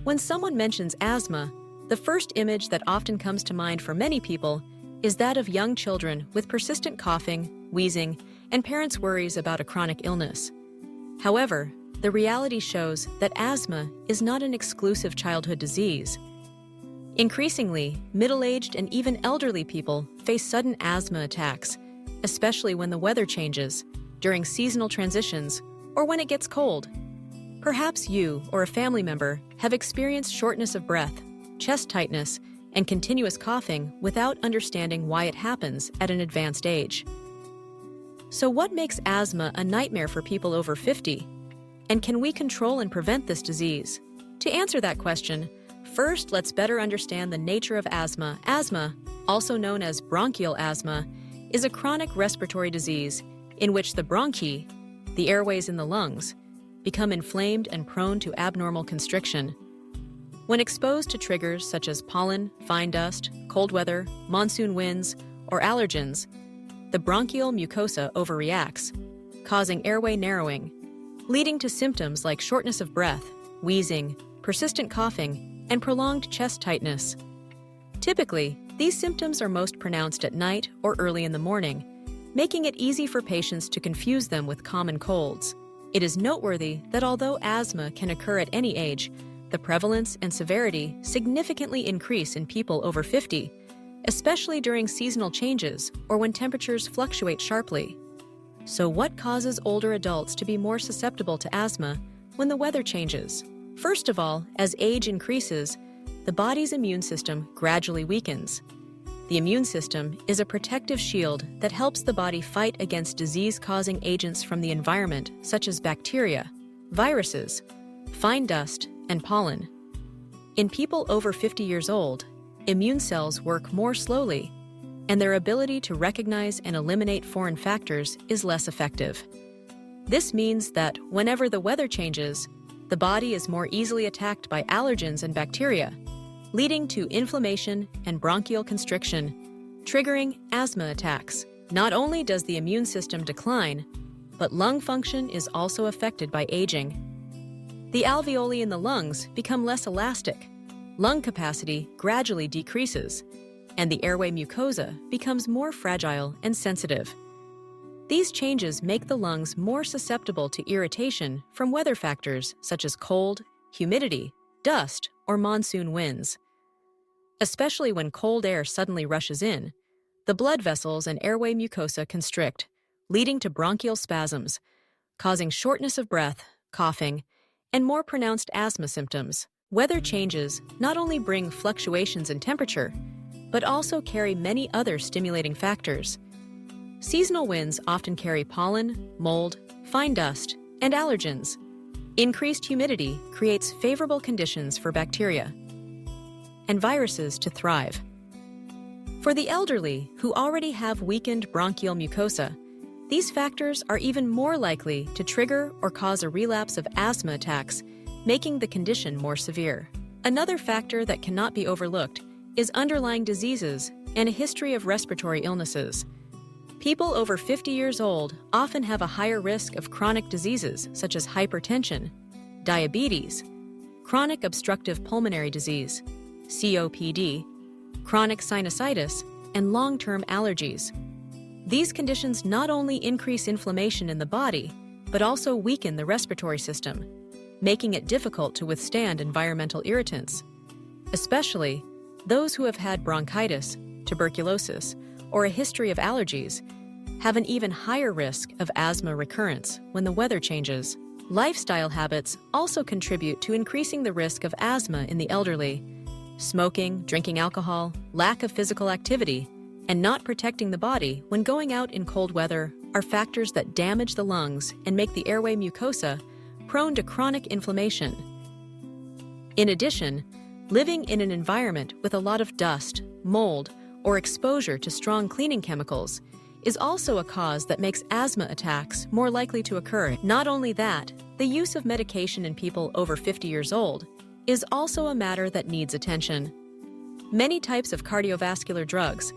When someone mentions asthma, the first image that often comes to mind for many people is that of young children with persistent coughing, wheezing, and parents' worries about a chronic illness. However, the reality shows that asthma is not an exclusive childhood disease. Increasingly, middle-aged and even elderly people face sudden asthma attacks, especially when the weather changes, during seasonal transitions, or when it gets cold. Perhaps you or a family member have experienced shortness of breath, chest tightness, and continuous coughing without understanding why it happens at an advanced age. So what makes asthma a nightmare for people over 50? And can we control and prevent this disease? To answer that question, first let's better understand the nature of asthma. Asthma, also known as bronchial asthma, is a chronic respiratory disease in which the bronchi, the airways in the lungs, become inflamed and prone to abnormal constriction. When exposed to triggers such as pollen, fine dust, cold weather, monsoon winds, or allergens, the bronchial mucosa overreacts, causing airway narrowing, leading to symptoms like shortness of breath, wheezing, persistent coughing, and prolonged chest tightness. Typically, these symptoms are most pronounced at night or early in the morning, making it easy for patients to confuse them with common colds. It is noteworthy that although asthma can occur at any age, the prevalence and severity significantly increase in people over 50, especially during seasonal changes or when temperatures fluctuate sharply. So what causes older adults to be more susceptible to asthma when the weather changes? First of all, as age increases, the body's immune system gradually weakens. The immune system is a protective shield that helps the body fight against disease-causing agents from the environment, such as bacteria, viruses, fine dust, and pollen. In people over 50 years old, immune cells work more slowly, and their ability to recognize and eliminate foreign factors is less effective. This means that whenever the weather changes, the body is more easily attacked by allergens and bacteria, leading to inflammation and bronchial constriction, triggering asthma attacks. Not only does the immune system decline, but lung function is also affected by aging. The alveoli in the lungs become less elastic, lung capacity gradually decreases, and the airway mucosa becomes more fragile and sensitive. These changes make the lungs more susceptible to irritation from weather factors such as cold, humidity, dust, or monsoon winds. Especially when cold air suddenly rushes in, the blood vessels and airway mucosa constrict, leading to bronchial spasms, causing shortness of breath, coughing, and more pronounced asthma symptoms. Weather changes not only bring fluctuations in temperature, but also carry many other stimulating factors. Seasonal winds often carry pollen, mold, fine dust, and allergens. Increased humidity creates favorable conditions for bacteria and viruses to thrive. For the elderly who already have weakened bronchial mucosa, these factors are even more likely to trigger or cause a relapse of asthma attacks, making the condition more severe. Another factor that cannot be overlooked is underlying diseases and a history of respiratory illnesses. People over 50 years old often have a higher risk of chronic diseases such as hypertension, diabetes, chronic obstructive pulmonary disease, COPD, chronic sinusitis, and long-term allergies. These conditions not only increase inflammation in the body, but also weaken the respiratory system, making it difficult to withstand environmental irritants. Especially those who have had bronchitis, tuberculosis, or a history of allergies have an even higher risk of asthma recurrence when the weather changes. Lifestyle habits also contribute to increasing the risk of asthma in the elderly. Smoking, drinking alcohol, lack of physical activity, and not protecting the body when going out in cold weather are factors that damage the lungs and make the airway mucosa prone to chronic inflammation. In addition, living in an environment with a lot of dust, mold, or exposure to strong cleaning chemicals is also a cause that makes asthma attacks more likely to occur. Not only that, the use of medication in people over 50 years old is also a matter that needs attention. Many types of cardiovascular drugs,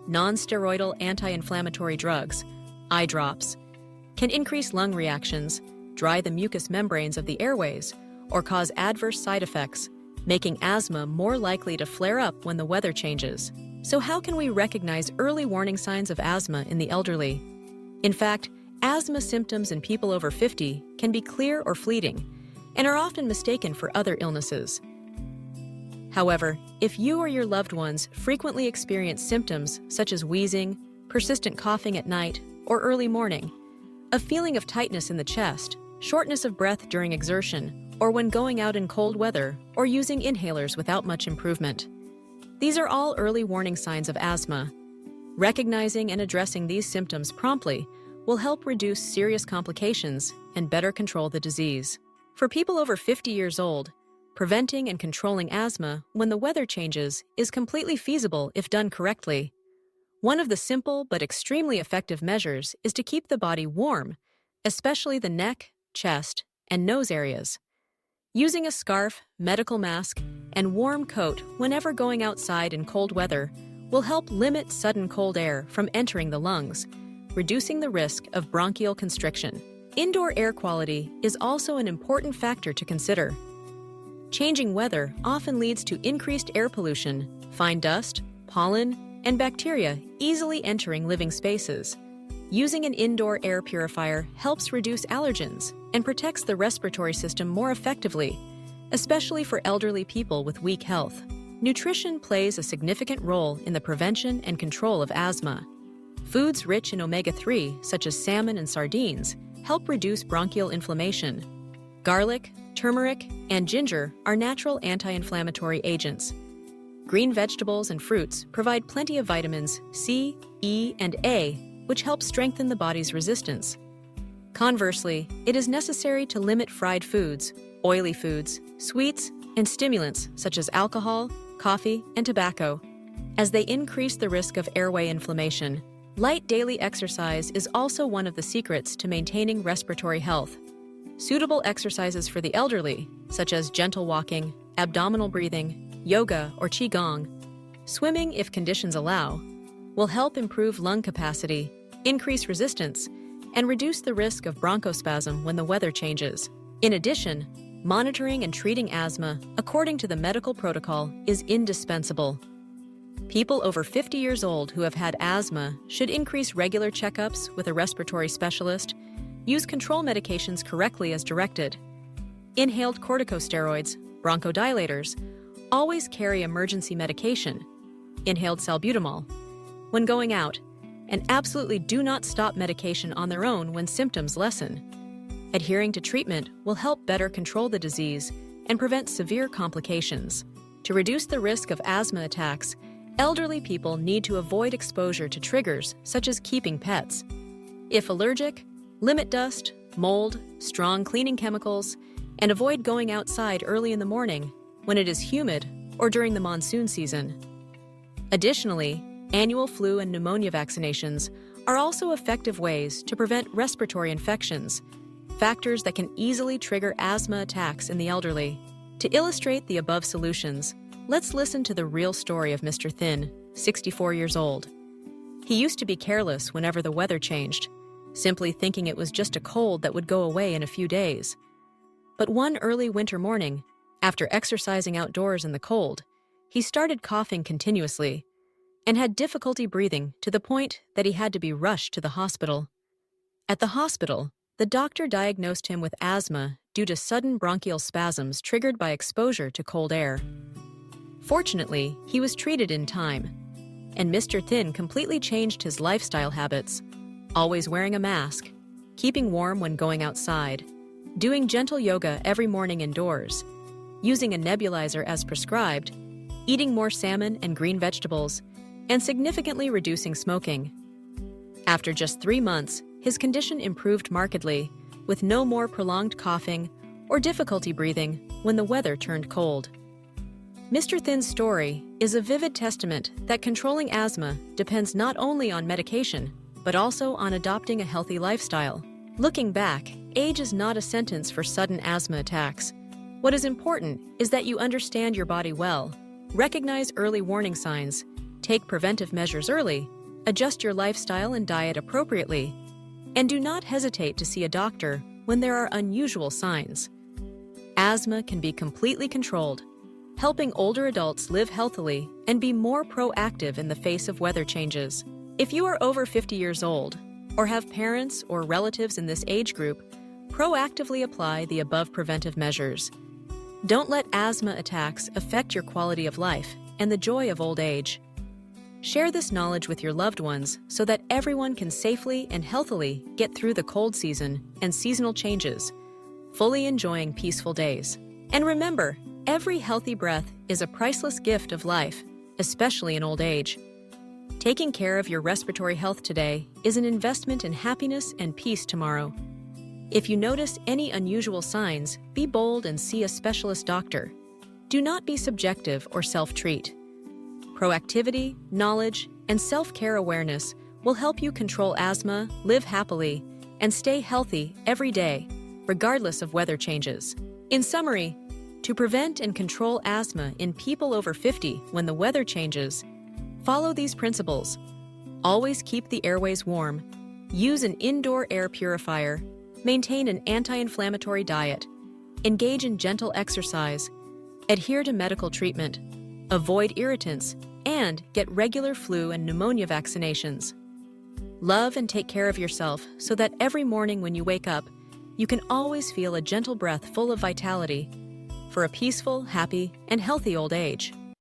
non-steroidal anti-inflammatory drugs, eye drops, can increase lung reactions, dry the mucous membranes of the airways, or cause adverse side effects, making asthma more likely to flare up when the weather changes. So how can we recognize early warning signs of asthma in the elderly? In fact, asthma symptoms in people over 50 can be clear or fleeting and are often mistaken for other illnesses. However, if you or your loved ones frequently experience symptoms such as wheezing, persistent coughing at night or early morning, a feeling of tightness in the chest, shortness of breath during exertion, or when going out in cold weather or using inhalers without much improvement, these are all early warning signs of asthma. Recognizing and addressing these symptoms promptly will help reduce serious complications and better control the disease. For people over 50 years old, preventing and controlling asthma when the weather changes is completely feasible if done correctly. One of the simple but extremely effective measures is to keep the body warm, especially the neck, chest, and nose areas. Using a scarf, medical mask, and warm coat whenever going outside in cold weather will help limit sudden cold air from entering the lungs, reducing the risk of bronchial constriction. Indoor air quality is also an important factor to consider. Changing weather often leads to increased air pollution, fine dust, pollen, and bacteria easily entering living spaces. Using an indoor air purifier helps reduce allergens and protects the respiratory system more effectively, especially for elderly people with weak health. Nutrition plays a significant role in the prevention and control of asthma. Foods rich in omega-3, such as salmon and sardines, help reduce bronchial inflammation. Garlic, turmeric, and ginger are natural anti-inflammatory agents. Green vegetables and fruits provide plenty of vitamins C, E, and A, which help strengthen the body's resistance. Conversely, it is necessary to limit fried foods, oily foods, sweets, and stimulants such as alcohol, coffee, and tobacco, as they increase the risk of airway inflammation. Light daily exercise is also one of the secrets to maintaining respiratory health. Suitable exercises for the elderly, such as gentle walking, abdominal breathing, yoga, or qigong, swimming if conditions allow, will help improve lung capacity, increase resistance, and reduce the risk of bronchospasm when the weather changes. In addition, monitoring and treating asthma according to the medical protocol is indispensable. People over 50 years old who have had asthma should increase regular checkups with a respiratory specialist, use control medications correctly as directed. Inhaled corticosteroids, bronchodilators, always carry emergency medication, inhaled salbutamol, when going out, and absolutely do not stop medication on their own when symptoms lessen. Adhering to treatment will help better control the disease and prevent severe complications. To reduce the risk of asthma attacks, elderly people need to avoid exposure to triggers such as keeping pets. If allergic, limit dust, mold, strong cleaning chemicals, and avoid going outside early in the morning when it is humid or during the monsoon season. Additionally, annual flu and pneumonia vaccinations are also effective ways to prevent respiratory infections, factors that can easily trigger asthma attacks in the elderly. To illustrate the above solutions, let's listen to the real story of Mr. Thin, 64 years old. He used to be careless whenever the weather changed, simply thinking it was just a cold that would go away in a few days. But one early winter morning, after exercising outdoors in the cold, he started coughing continuously and had difficulty breathing to the point that he had to be rushed to the hospital. At the hospital, the doctor diagnosed him with asthma due to sudden bronchial spasms triggered by exposure to cold air. Fortunately, he was treated in time, and Mr. Thin completely changed his lifestyle habits, always wearing a mask, keeping warm when going outside, doing gentle yoga every morning indoors, using a nebulizer as prescribed, eating more salmon and green vegetables, and significantly reducing smoking. After just 3 months, his condition improved markedly, with no more prolonged coughing or difficulty breathing when the weather turned cold. Mr. Thin's story is a vivid testament that controlling asthma depends not only on medication, but also on adopting a healthy lifestyle. Looking back, age is not a sentence for sudden asthma attacks. What is important is that you understand your body well, recognize early warning signs, take preventive measures early, adjust your lifestyle and diet appropriately, and do not hesitate to see a doctor when there are unusual signs. Asthma can be completely controlled. helping older adults live healthily and be more proactive in the face of weather changes. If you are over 50 years old or have parents or relatives in this age group, proactively apply the above preventive measures. Don't let asthma attacks affect your quality of life and the joy of old age. Share this knowledge with your loved ones so that everyone can safely and healthily get through the cold season and seasonal changes, fully enjoying peaceful days. And remember, every healthy breath is a priceless gift of life, especially in old age. Taking care of your respiratory health today is an investment in happiness and peace tomorrow. If you notice any unusual signs, be bold and see a specialist doctor. Do not be subjective or self-treat. Proactivity, knowledge, and self-care awareness will help you control asthma, live happily, and stay healthy every day, regardless of weather changes. In summary, to prevent and control asthma in people over 50 when the weather changes, follow these principles. Always keep the airways warm, use an indoor air purifier, maintain an anti-inflammatory diet, engage in gentle exercise, adhere to medical treatment, avoid irritants, and get regular flu and pneumonia vaccinations. Love and take care of yourself so that every morning when you wake up, you can always feel a gentle breath full of vitality for a peaceful, happy, and healthy old age.